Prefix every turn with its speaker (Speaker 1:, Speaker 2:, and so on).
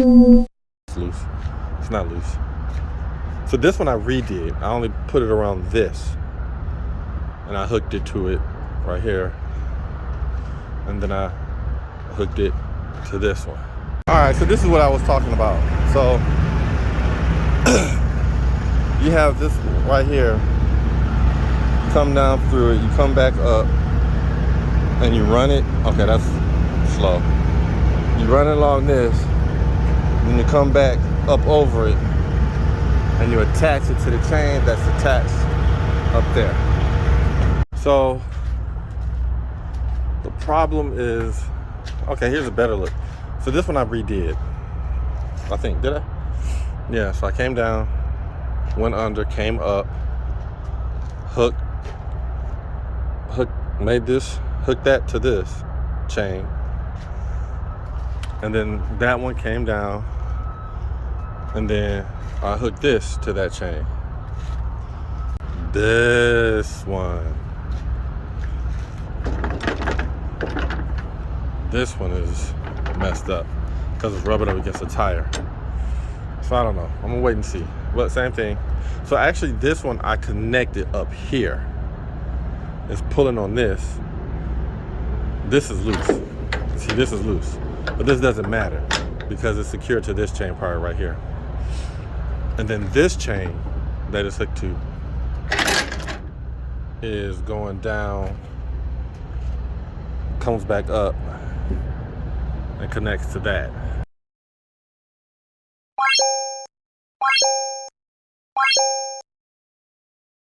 Speaker 1: It's loose. It's not loose. So this one I redid. I only put it around this. And I hooked it to it right here. And then I hooked it to this one. All right, so this is what I was talking about. So you have this right here. You come down through it, you come back up, and you run it. Okay, that's slow. You run it along this, then you come back up over it, and you attach it to the chain that's attached up there. So the problem is, okay, here's a better look. So this one I redid, I think, did I? Yeah, so I came down, went under, came up, hooked, hooked that to this chain. And then that one came down, and then I hooked this to that chain. This one is messed up because it's rubbing up against a tire. So I don't know. I'm gonna wait and see. But same thing. So actually this one I connected up here. It's pulling on this. This is loose. See, this is loose. But this doesn't matter because it's secured to this chain part right here. And then this chain that it's hooked to is going down, comes back up, and connects to that.